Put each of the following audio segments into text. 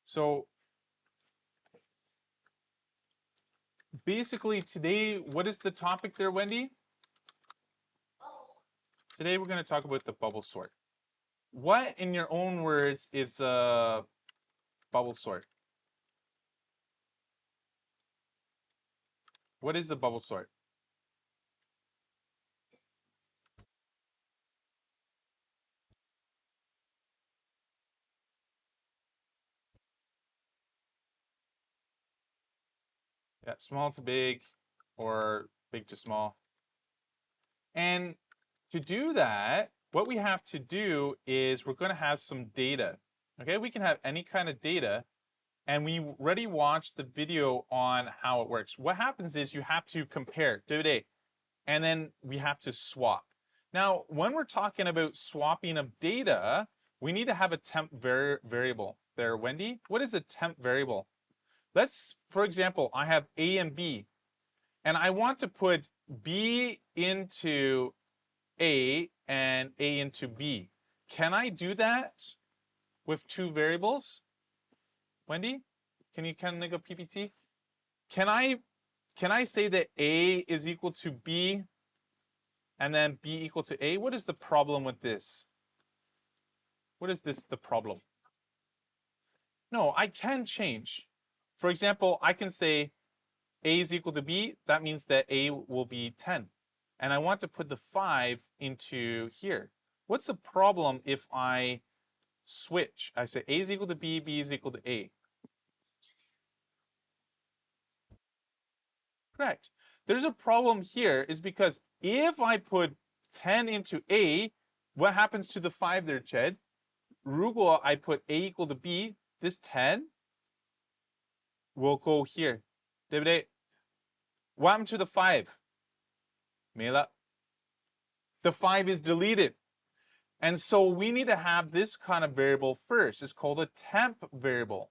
So basically today, what is the topic there, Wendy? Today we're going to talk about the bubble sort. What, in your own words, is a bubble sort? What is a bubble sort? Yeah, small to big or big to small. And to do that, what we have to do is we're going to have some data. Okay, we can have any kind of data. And we already watched the video on how it works. What happens is you have to compare, and then we have to swap. Now, when we're talking about swapping of data, we need to have a temp variable there, Wendy. What is a temp variable? Let's, for example, I have A and B, and I want to put B into A and A into B. Can I do that with two variables? Wendy, can you make a PPT? Can I say that A is equal to B and then B equal to A? What is the problem with this? What is this the problem? No, I can change. For example, I can say A is equal to B. That means that A will be 10. And I want to put the 5 into here. What's the problem if I switch? I say A is equal to B, B is equal to A. Correct. There's a problem here is because if I put 10 into A, what happens to the 5 there, Ched? 如果 I put A equal to B, this 10 will go here. 对不对? What happened to the 5? 没了. The 5 is deleted. And so we need to have this kind of variable first. It's called a temp variable.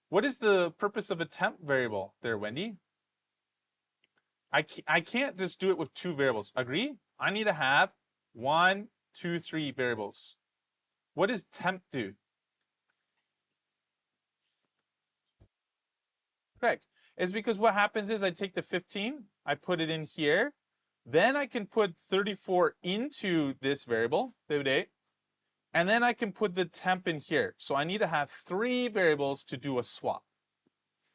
What is the purpose of a temp variable there, Wendy? I can't just do it with two variables. Agree? I need to have 1, 2, 3 variables. What does temp do? Correct. It's because what happens is I take the 15, I put it in here, then I can put 34 into this variable, and then I can put the temp in here. So I need to have 3 variables to do a swap.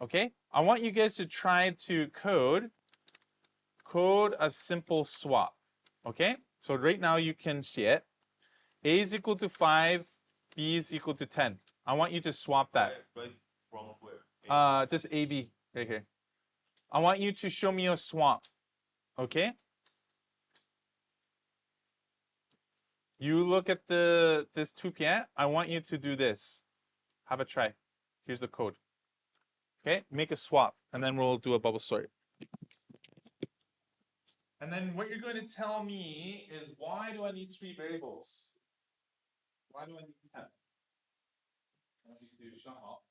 Okay? I want you guys to try to code a simple swap. Okay? So right now you can see it. A is equal to 5, B is equal to 10. I want you to swap that. Right from where? Just AB right here. I want you to show me a swap. Okay? You look at this 2PN. I want you to do this. Have a try. Here's the code. Okay? Make a swap, and then we'll do a bubble sort. And then what you're going to tell me is, why do I need 3 variables? Why do I need 10? I want you to show up.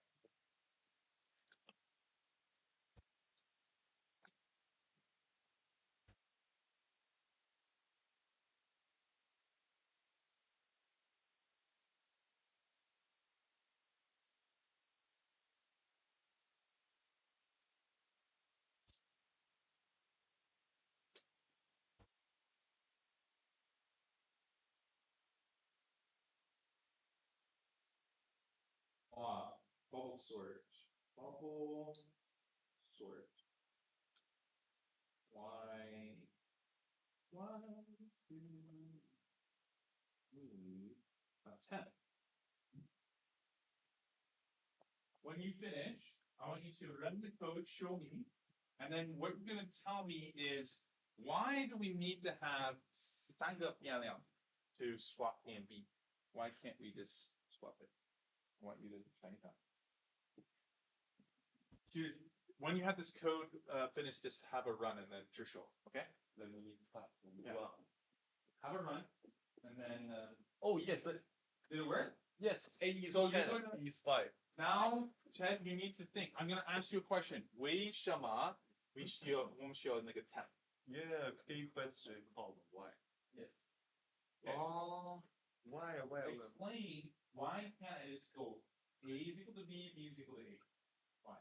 Bubble sort. Bubble sort. Why? 1, 2, 3, 10. When you finish, I want you to run the code, show me, and then what you're going to tell me is, why do we need to have 3个变量 to swap A and B? Why can't we just swap it? I want you to try it out. When you have this code finished, just have a run and then show. Okay? Then we need clap. Yeah. Have a run, and then. Oh yes, but Did it work? yes. A is So 10, you're gonna- B is 5. Now, Chad, you need to think. I'm gonna ask you a question. 为什么我们需要那个 temp? Yeah, key question called why. Yes. Oh, why? Explain why can't I just go A is equal to B, B is equal to A. Why?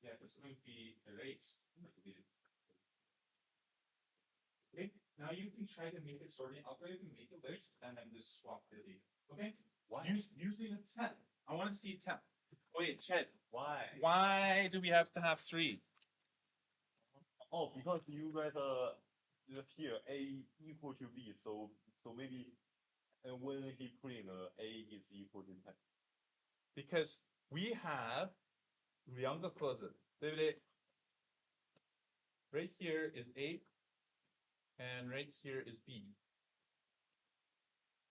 Yeah, it's going to be erased. Okay, now you can try to make it sorting operator, make a list, and then just swap the data. Okay? Why? Using a temp. I want to see temp. Wait, Chet. Why? Why do we have to have 3? Oh, because you write here A equal to B, so maybe when he print A is equal to 10. Because we have 2个盒子，对不对？ Right here is A, and right here is B.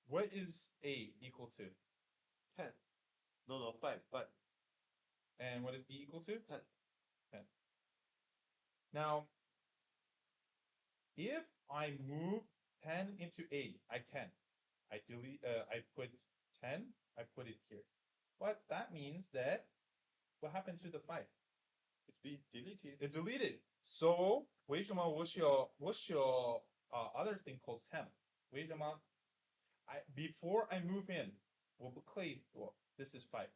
What is A equal to? 10. No, 5. And what is B equal to? 10. 10. Now, if I move 10 into A, I can. I put 10, I put it here. But that means that, what happened to the 5? It's been deleted. It deleted. So, 为什么what's your other thing called temp? 为什么 before I move in, 我不可以多 this is 5.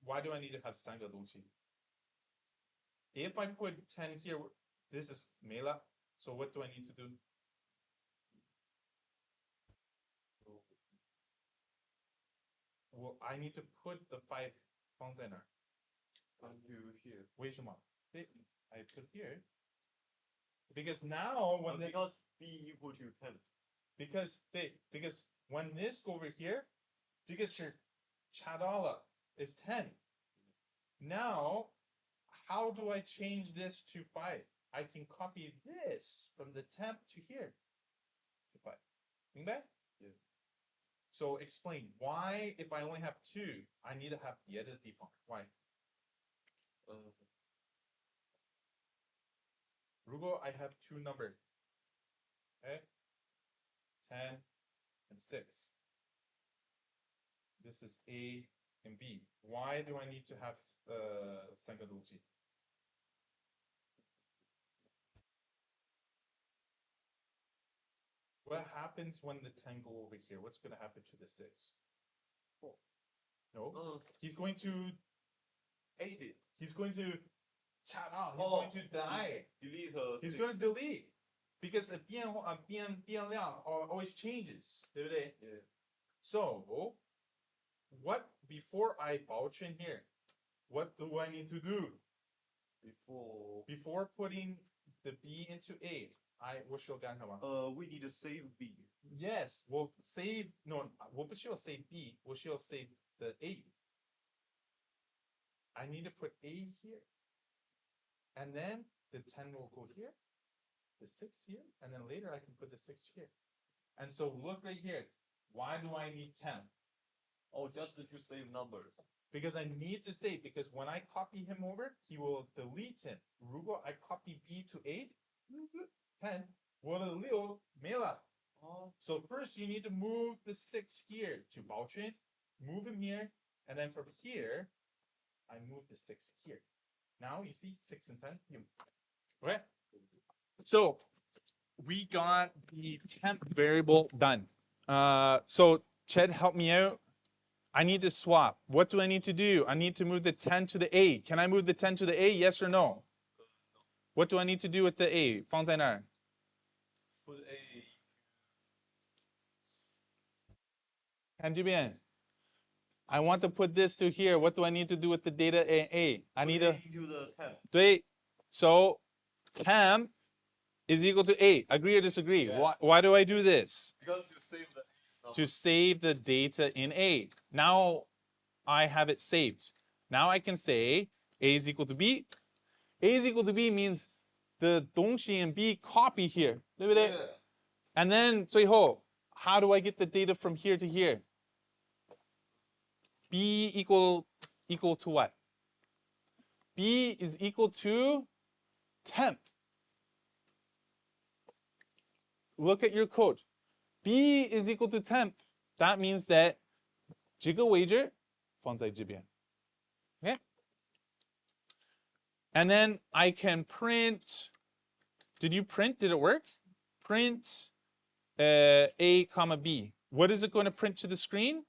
Why do I need to have 3个东西? If I put 10 here, this is 没了. So what do I need to do? Well, I need to put the 5放在哪儿? Until here. 为什么? I put here. Because now when because B equal to 10. because when this go over here, 这个是查到了 is 10. Now, how do I change this to 5? I can copy this from the temp to here to 5. 明白? Yeah. So explain why, if I only have 2, I need to have 别的地方. Why? 如果 I have 2 numbers, okay, 10 and 6. This is A and B. Why do I need to have 3个东西? What happens when the 10 go over here? What's going to happen to the 6? 4. No. He's going to 8 it. He's going to chat out. He's going to die. Delete. He's going to delete because a 变量always changes, 对不对? Yeah. So, what before I 保存 here? What do I need to do? Before putting the B into A,我需要干什么? We need to save B. Yes, we'll save. No, 我不需要 save B. 我需要 save the A. I need to put A here, and then the 10 will go here, the 6 here, and then later I can put the 6 here. And so look right here. Why do I need 10? Oh, just to save numbers. Because I need to save, because when I copy him over, he will delete him. 如果 I copy B to 8, 10, 我的6没了. Oh. So first you need to move the 6 here to 保存, move him here, and then from here, I move the 6 here. Now you see 6 and 10. Okay. So we got the temp variable done. So Ched, help me out. I need to swap. What do I need to do? I need to move the 10 to the A. Can I move the 10 to the A? Yes or no? What do I need to do with the A? 放在哪儿? Put A. 看这边. I want to put this to here. What do I need to do with the data A? I need to. Into the temp. 对. So temp is equal to A. Agree or disagree? Yeah. Why do I do this? Because you save the A. To save the data in A. Now I have it saved. Now I can say A is equal to B. A is equal to B means the 东西 in B copy here. 对不对? Yeah. And then 最后, how do I get the data from here to here? B equal to what? B is equal to temp. Look at your code. B is equal to temp. That means that 这个位置放在这边. Okay? And then I can print Did you print? Did it work? Print A comma B. What is it going to print to the screen?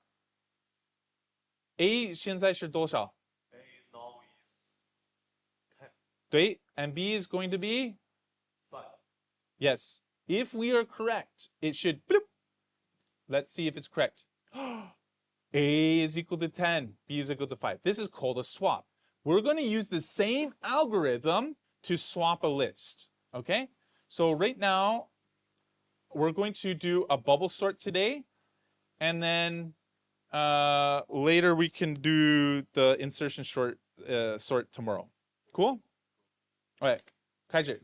A 现在是多少？ A now is 10. 对 and B is going to be? 5. Yes. If we are correct, it should bloop. Let's see if it's correct. A is equal to 10, B is equal to 5. This is called a swap. We're going to use the same algorithm to swap a list. Okay? So right now, we're going to do a bubble sort today, and then later we can do the insertion sort tomorrow. Cool? All right, 开始.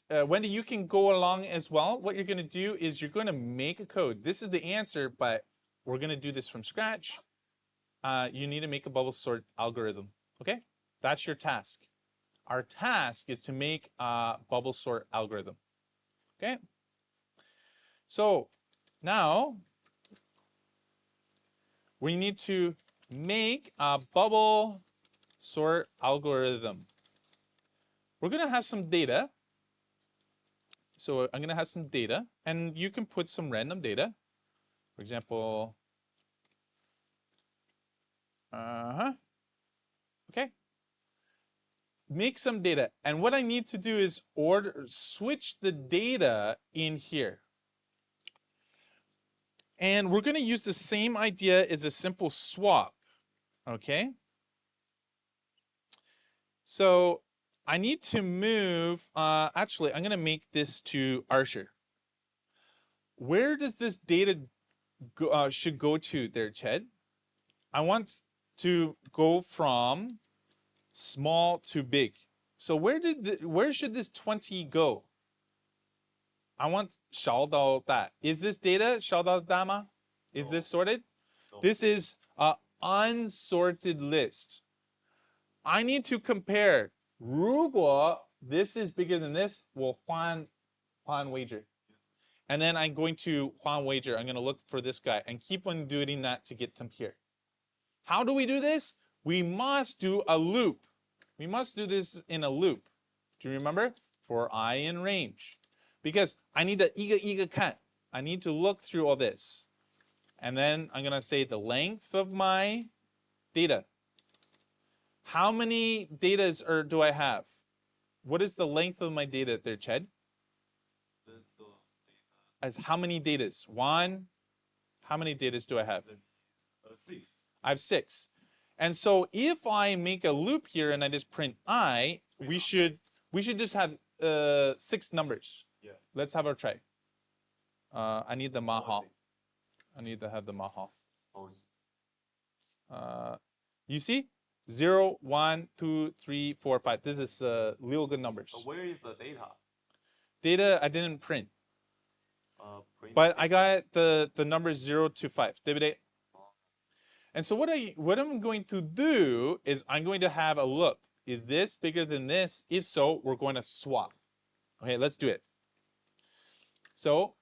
Wendy, you can go along as well. What you're going to do is you're going to make a code. This is the answer, but we're going to do this from scratch. You need to make a bubble sort algorithm. Okay? That's your task. Our task is to make a bubble sort algorithm. Okay? So now we need to make a bubble sort algorithm. We're going to have some data. So I'm going to have some data, and you can put some random data. For example, okay. Make some data, and what I need to do is switch the data in here. And we're going to use the same idea as a simple swap, okay? So I need to move, actually, I'm going to make this to Archer. Where does this data go, should go to there, Ched? I want to go from small to big. So where should this 20 go? I want 小到大. Is this data 小到大吗? Is this sorted? No. This is an unsorted list. I need to compare. 如果 this is bigger than this, 我换 wager. And then I'm going to 换 wager. I'm going to look for this guy and keep on doing that to get them here. How do we do this? We must do a loop. We must do this in a loop. Do you remember? For I in range. Because I need to 一个一个看. I need to look through all this. And then I'm going to say the length of my data. How many data do I have? What is the length of my data there, Ched? As how many datas? 1. How many datas do I have? 6. I have 6. And so if I make a loop here and I just print I, we should just have 6 numbers. Yeah. Let's have a try. I need the maha. I need to have the maha. You see? 0, 1, 2, 3, 4, 5. This is real good numbers. Where is the data? Data I didn't print. But I got the numbers 0 to 5. 对不对? And so what I'm going to do is I'm going to have a look. Is this bigger than this? If so, we're going to swap. Okay, let's do it. So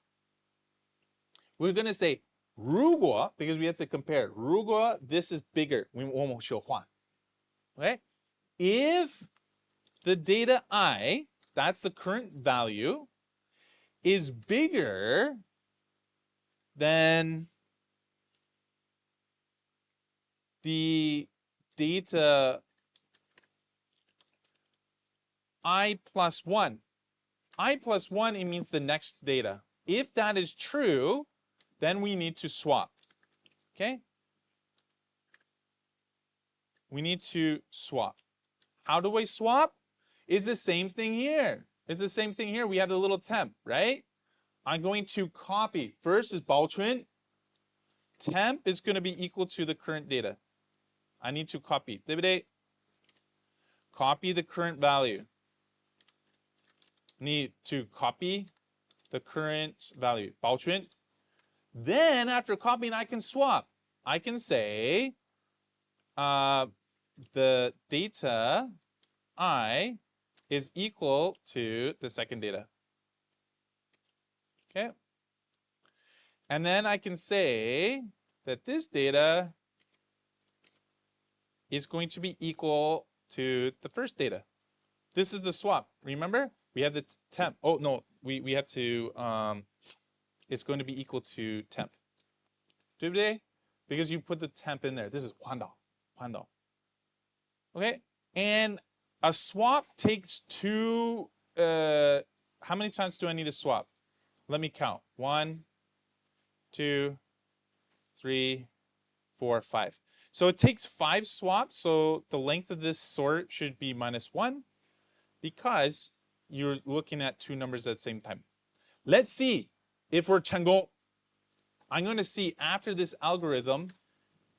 we're going to say 如果, because we have to compare. 如果 this is bigger, we won't show 换. Okay? If the data I, that's the current value, is bigger than the data I plus 1. I plus 1, it means the next data. If that is true, then we need to swap. Okay? We need to swap. How do I swap? It's the same thing here. It's the same thing here. We have the little temp, right? I'm going to copy. First is 保存. Temp is going to be equal to the current data. I need to copy. 对不对? Copy the current value. Need to copy the current value. 保存. Then after copying, I can swap. I can say the data I is equal to the second data. Okay? And then I can say that this data is going to be equal to the first data. This is the swap. Remember? We have the temp. Oh no, we have to it's going to be equal to temp. 对不对? Because you put the temp in there. This is 环岛. Okay? And a swap takes two how many times do I need to swap? Let me count. 1, 2, 3, 4, 5. So it takes 5 swaps. So the length of this sort should be -1 because you're looking at two numbers at the same time. Let's see if we're 成功. I'm going to see after this algorithm,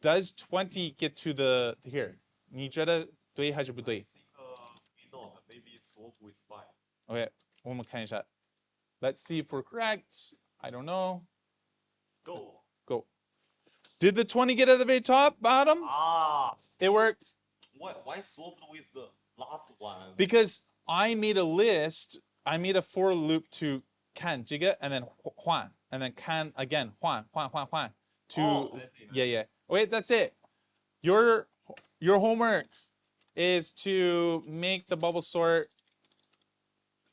does 20 get to the here? 你觉得对还是不对? We not maybe swap with 5. Okay, 我们看一下. Let's see if we're correct. I don't know. Go. Go. Did the 20 get at the very top, bottom? Ah. It worked. Why swap with the last one? Because I made a list. I made a for loop to 看这个 and then 换 and then 看 again 换 to Oh, I see. yeah. Wait, that's it. Your homework is to make the bubble sort.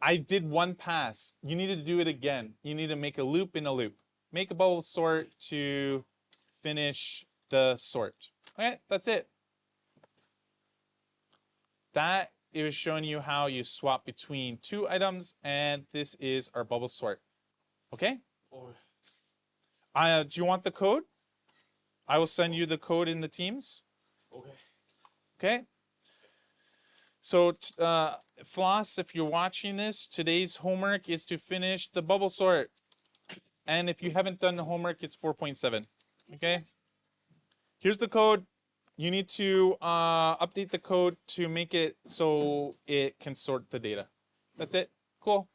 I did one pass. You need to do it again. You need to make a loop in a loop. Make a bubble sort to finish the sort. Okay, that's it. That is showing you how you swap between two items, and this is our bubble sort. Okay? Do you want the code? I will send you the code in the Teams. Okay. Okay? So, Floss, if you're watching this, today's homework is to finish the bubble sort. And if you haven't done the homework, it's 4.7. Okay? Here's the code. You need to update the code to make it so it can sort the data. That's it. Cool.